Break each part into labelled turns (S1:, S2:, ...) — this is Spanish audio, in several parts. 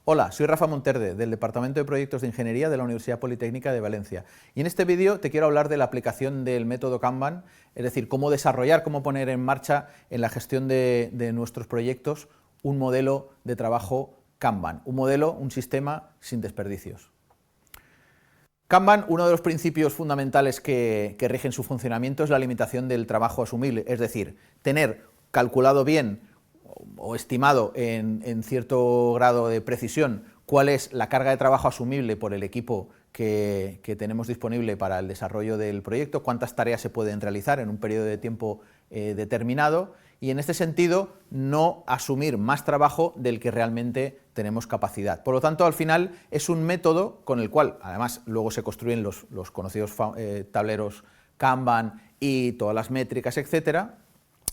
S1: Hola, soy Rafa Monterde, del Departamento de Proyectos de Ingeniería de la Universidad Politécnica de Valencia. Y en este vídeo te quiero hablar de la aplicación del método Kanban, es decir, cómo desarrollar, cómo poner en marcha en la gestión de nuestros proyectos un modelo de trabajo Kanban, un sistema sin desperdicios. Kanban, uno de los principios fundamentales que rigen su funcionamiento es la limitación del trabajo asumible, es decir, tener calculado bien o estimado en cierto grado de precisión cuál es la carga de trabajo asumible por el equipo que tenemos disponible para el desarrollo del proyecto, cuántas tareas se pueden realizar en un periodo de tiempo determinado, y en este sentido no asumir más trabajo del que realmente tenemos capacidad. Por lo tanto, al final es un método con el cual, además, luego se construyen los conocidos tableros Kanban y todas las métricas, etcétera.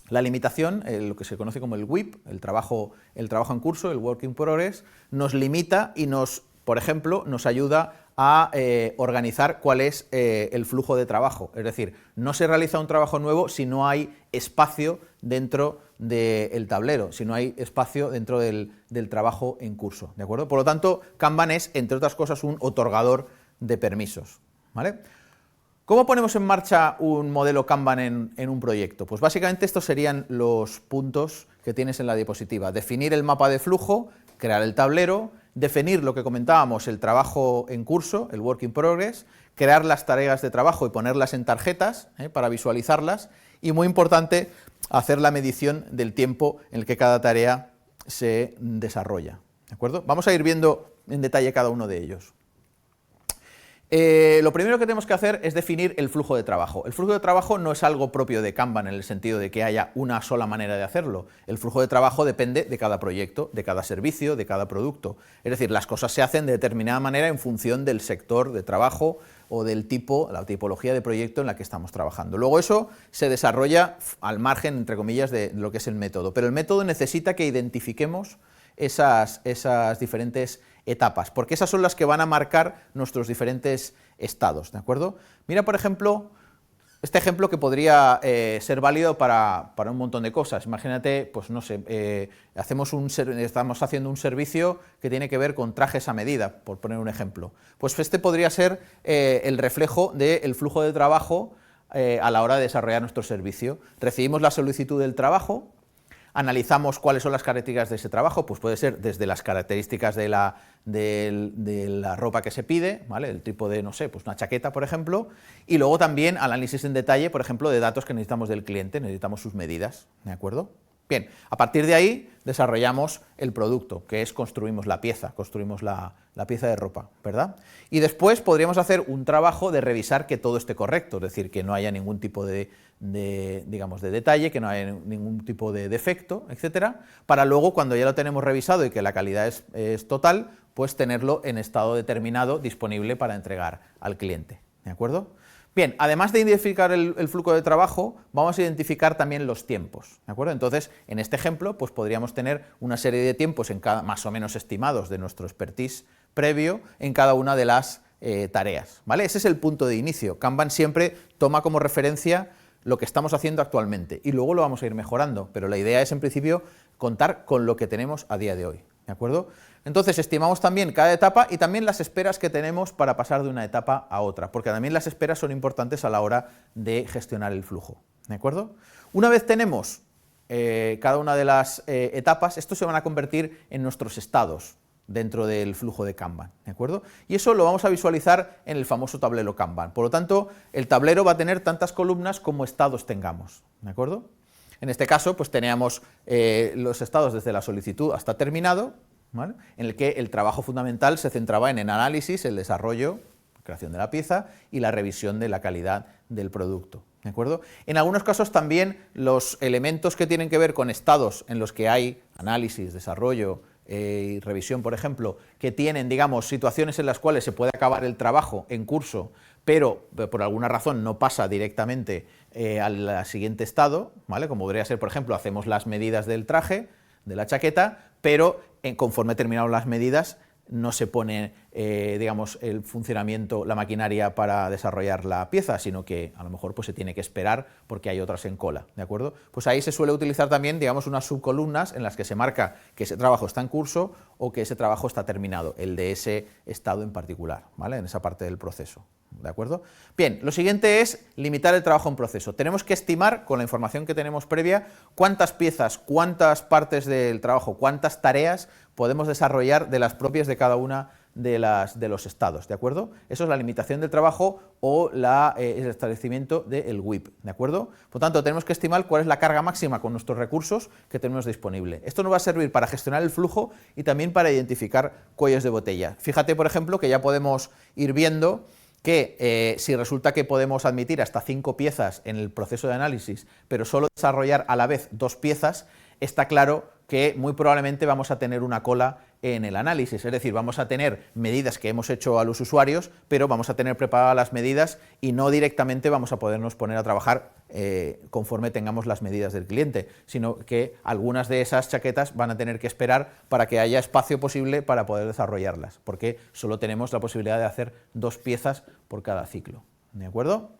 S1: La limitación, lo que se conoce como el WIP, el trabajo en curso, el Work in Progress, nos limita y por ejemplo, nos ayuda a organizar cuál es el flujo de trabajo. Es decir, no se realiza un trabajo nuevo si no hay espacio dentro del tablero, si no hay espacio dentro del trabajo en curso, ¿de acuerdo? Por lo tanto, Kanban es, entre otras cosas, un otorgador de permisos, ¿vale? ¿Cómo ponemos en marcha un modelo Kanban en un proyecto? Pues básicamente estos serían los puntos que tienes en la diapositiva. Definir el mapa de flujo, crear el tablero, definir lo que comentábamos, el trabajo en curso, el work in progress, crear las tareas de trabajo y ponerlas en tarjetas para visualizarlas, y muy importante, hacer la medición del tiempo en el que cada tarea se desarrolla, ¿de acuerdo? Vamos a ir viendo en detalle cada uno de ellos. Lo primero que tenemos que hacer es definir el flujo de trabajo. El flujo de trabajo no es algo propio de Kanban en el sentido de que haya una sola manera de hacerlo. El flujo de trabajo depende de cada proyecto, de cada servicio, de cada producto. Es decir, las cosas se hacen de determinada manera en función del sector de trabajo o del tipo, la tipología de proyecto en la que estamos trabajando. Luego eso se desarrolla al margen, entre comillas, de lo que es el método. Pero el método necesita que identifiquemos esas diferentes etapas, porque esas son las que van a marcar nuestros diferentes estados, ¿de acuerdo? Mira, por ejemplo, este ejemplo que podría ser válido para un montón de cosas. Imagínate, pues no sé, estamos haciendo un servicio que tiene que ver con trajes a medida, por poner un ejemplo. Pues este podría ser el reflejo del flujo de trabajo a la hora de desarrollar nuestro servicio. Recibimos la solicitud del trabajo, analizamos cuáles son las características de ese trabajo, pues puede ser desde las características de la ropa que se pide, ¿vale? El tipo de, no sé, pues una chaqueta, por ejemplo, y luego también análisis en detalle, por ejemplo, de datos que necesitamos del cliente, necesitamos sus medidas, ¿de acuerdo? Bien, a partir de ahí desarrollamos el producto, que es construimos la pieza de ropa, ¿verdad? Y después podríamos hacer un trabajo de revisar que todo esté correcto, es decir, que no haya ningún tipo digamos, de detalle, que no haya ningún tipo de defecto, etcétera, para luego, cuando ya lo tenemos revisado y que la calidad es total, pues tenerlo en estado determinado, disponible para entregar al cliente, ¿de acuerdo? Bien, además de identificar el flujo de trabajo, vamos a identificar también los tiempos, ¿de acuerdo? Entonces, en este ejemplo, pues podríamos tener una serie de tiempos más o menos estimados de nuestro expertise previo en cada una de las tareas, ¿vale? Ese es el punto de inicio. Kanban siempre toma como referencia lo que estamos haciendo actualmente y luego lo vamos a ir mejorando, pero la idea es, en principio, contar con lo que tenemos a día de hoy, ¿de acuerdo? Entonces, estimamos también cada etapa y también las esperas que tenemos para pasar de una etapa a otra, porque también las esperas son importantes a la hora de gestionar el flujo, ¿de acuerdo? Una vez tenemos cada una de las etapas, estos se van a convertir en nuestros estados dentro del flujo de Kanban, ¿de acuerdo? Y eso lo vamos a visualizar en el famoso tablero Kanban. Por lo tanto, el tablero va a tener tantas columnas como estados tengamos, ¿de acuerdo? En este caso, pues teníamos los estados desde la solicitud hasta terminado, ¿vale? En el que el trabajo fundamental se centraba en el análisis, el desarrollo, creación de la pieza y la revisión de la calidad del producto, ¿de acuerdo? En algunos casos también los elementos que tienen que ver con estados en los que hay análisis, desarrollo y revisión, por ejemplo, que tienen, digamos, situaciones en las cuales se puede acabar el trabajo en curso, pero por alguna razón no pasa directamente al siguiente estado, ¿vale? Como podría ser, por ejemplo, hacemos las medidas del traje, de la chaqueta, pero conforme terminaron las medidas, no se pone, digamos, el funcionamiento, la maquinaria para desarrollar la pieza, sino que a lo mejor pues, se tiene que esperar porque hay otras en cola, ¿de acuerdo? Pues ahí se suele utilizar también, digamos, unas subcolumnas en las que se marca que ese trabajo está en curso o que ese trabajo está terminado, el de ese estado en particular, ¿vale? En esa parte del proceso, ¿de acuerdo? Bien, lo siguiente es limitar el trabajo en proceso. Tenemos que estimar, con la información que tenemos previa, cuántas piezas, cuántas partes del trabajo, cuántas tareas podemos desarrollar de las propias de cada una de los estados, ¿de acuerdo? Eso es la limitación del trabajo o el establecimiento del WIP, ¿de acuerdo? Por tanto, tenemos que estimar cuál es la carga máxima con nuestros recursos que tenemos disponible. Esto nos va a servir para gestionar el flujo y también para identificar cuellos de botella. Fíjate, por ejemplo, que ya podemos ir viendo que si resulta que podemos admitir hasta 5 piezas en el proceso de análisis, pero solo desarrollar a la vez 2 piezas, está claro que muy probablemente vamos a tener una cola en el análisis, es decir, vamos a tener medidas que hemos hecho a los usuarios, pero vamos a tener preparadas las medidas y no directamente vamos a podernos poner a trabajar conforme tengamos las medidas del cliente, sino que algunas de esas chaquetas van a tener que esperar para que haya espacio posible para poder desarrollarlas, porque solo tenemos la posibilidad de hacer 2 piezas por cada ciclo, ¿de acuerdo?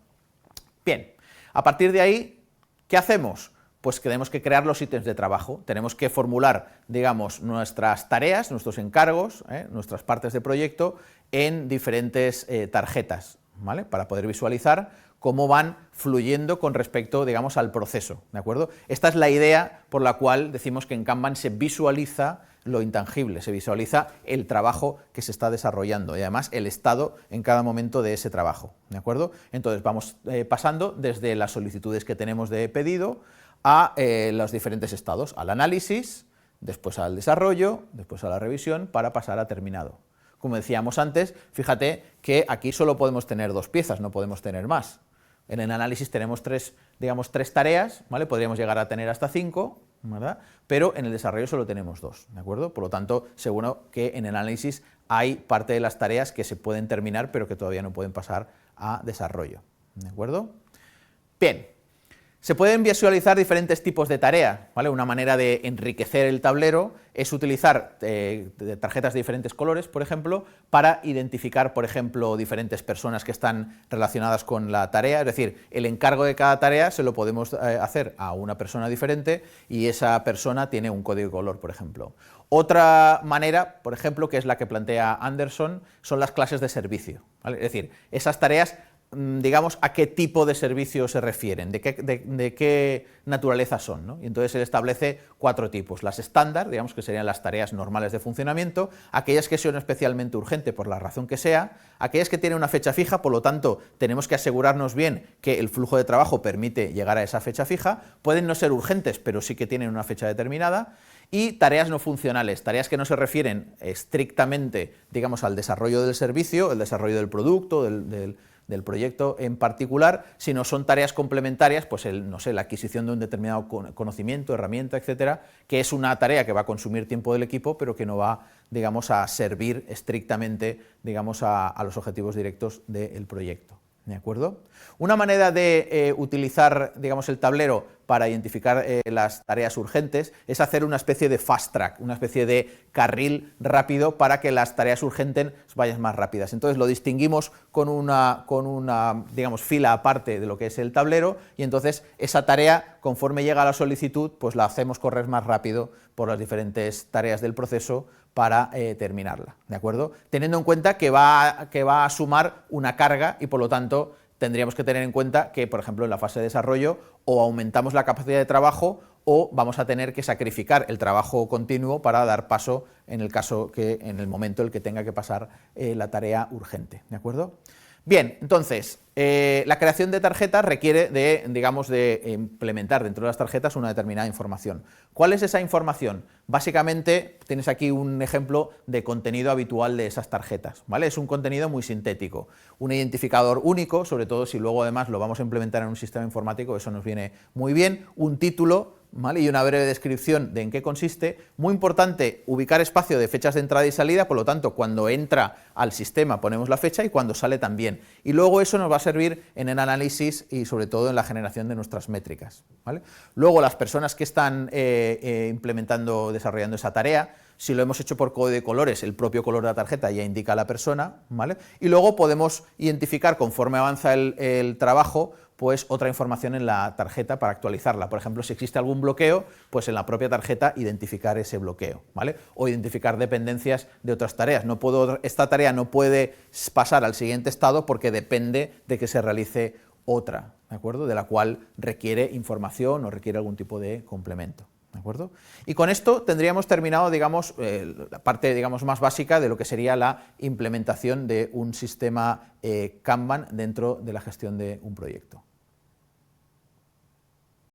S1: Bien, a partir de ahí, ¿qué hacemos? Pues tenemos que crear los ítems de trabajo, tenemos que formular, digamos, nuestras tareas, nuestros encargos, nuestras partes de proyecto en diferentes tarjetas, ¿vale? Para poder visualizar cómo van fluyendo con respecto, digamos, al proceso, ¿de acuerdo? Esta es la idea por la cual decimos que en Kanban se visualiza lo intangible, se visualiza el trabajo que se está desarrollando y además el estado en cada momento de ese trabajo, ¿de acuerdo? Entonces vamos pasando desde las solicitudes que tenemos de pedido a los diferentes estados, al análisis, después al desarrollo, después a la revisión, para pasar a terminado. Como decíamos antes, fíjate que aquí solo podemos tener 2 piezas, no podemos tener más. En el análisis tenemos 3 tareas, ¿vale? Podríamos llegar a tener hasta 5, ¿verdad? Pero en el desarrollo solo tenemos 2, ¿de acuerdo? Por lo tanto, seguro que en el análisis hay parte de las tareas que se pueden terminar, pero que todavía no pueden pasar a desarrollo, ¿de acuerdo? Bien. Se pueden visualizar diferentes tipos de tareas, ¿vale? Una manera de enriquecer el tablero es utilizar tarjetas de diferentes colores, por ejemplo, para identificar, por ejemplo, diferentes personas que están relacionadas con la tarea, es decir, el encargo de cada tarea se lo podemos hacer a una persona diferente y esa persona tiene un código de color, por ejemplo. Otra manera, por ejemplo, que es la que plantea Anderson, son las clases de servicio, ¿vale? Es decir, esas tareas, digamos, a qué tipo de servicio se refieren, de qué naturaleza son, ¿no? Y entonces él establece 4 tipos: las estándar, digamos que serían las tareas normales de funcionamiento, aquellas que son especialmente urgentes por la razón que sea, aquellas que tienen una fecha fija, por lo tanto tenemos que asegurarnos bien que el flujo de trabajo permite llegar a esa fecha fija, pueden no ser urgentes pero sí que tienen una fecha determinada, y tareas no funcionales, tareas que no se refieren estrictamente, digamos, al desarrollo del servicio, el desarrollo del producto, del proyecto en particular, sino son tareas complementarias, pues no sé, la adquisición de un determinado conocimiento, herramienta, etcétera, que es una tarea que va a consumir tiempo del equipo, pero que no va, digamos, a servir estrictamente, digamos, a los objetivos directos del proyecto. ¿De acuerdo? Una manera de utilizar, digamos, el tablero para identificar las tareas urgentes es hacer una especie de fast track, una especie de carril rápido para que las tareas urgentes vayan más rápidas. Entonces lo distinguimos con una digamos, fila aparte de lo que es el tablero, y entonces esa tarea, conforme llega a la solicitud, pues la hacemos correr más rápido por las diferentes tareas del proceso para terminarla, ¿de acuerdo? Teniendo en cuenta que va a sumar una carga y por lo tanto tendríamos que tener en cuenta que, por ejemplo, en la fase de desarrollo o aumentamos la capacidad de trabajo o vamos a tener que sacrificar el trabajo continuo para dar paso en el momento en el que tenga que pasar la tarea urgente, ¿de acuerdo? Bien, entonces, la creación de tarjetas requiere de implementar dentro de las tarjetas una determinada información. ¿Cuál es esa información? Básicamente, tienes aquí un ejemplo de contenido habitual de esas tarjetas, ¿vale? Es un contenido muy sintético, un identificador único, sobre todo si luego además lo vamos a implementar en un sistema informático, eso nos viene muy bien, un título ¿vale? Y una breve descripción de en qué consiste. Muy importante, ubicar espacio de fechas de entrada y salida, por lo tanto, cuando entra al sistema ponemos la fecha y cuando sale también. Y luego eso nos va a servir en el análisis y sobre todo en la generación de nuestras métricas, ¿vale? Luego, las personas que están implementando, desarrollando esa tarea, si lo hemos hecho por código de colores, el propio color de la tarjeta ya indica a la persona, ¿vale? Y luego podemos identificar, conforme avanza el trabajo, pues otra información en la tarjeta para actualizarla. Por ejemplo, si existe algún bloqueo, pues en la propia tarjeta identificar ese bloqueo, ¿vale? O identificar dependencias de otras tareas. Esta tarea no puede pasar al siguiente estado porque depende de que se realice otra, ¿de acuerdo? De la cual requiere información o requiere algún tipo de complemento. ¿De acuerdo? Y con esto tendríamos terminado, digamos, la parte, digamos, más básica de lo que sería la implementación de un sistema Kanban dentro de la gestión de un proyecto.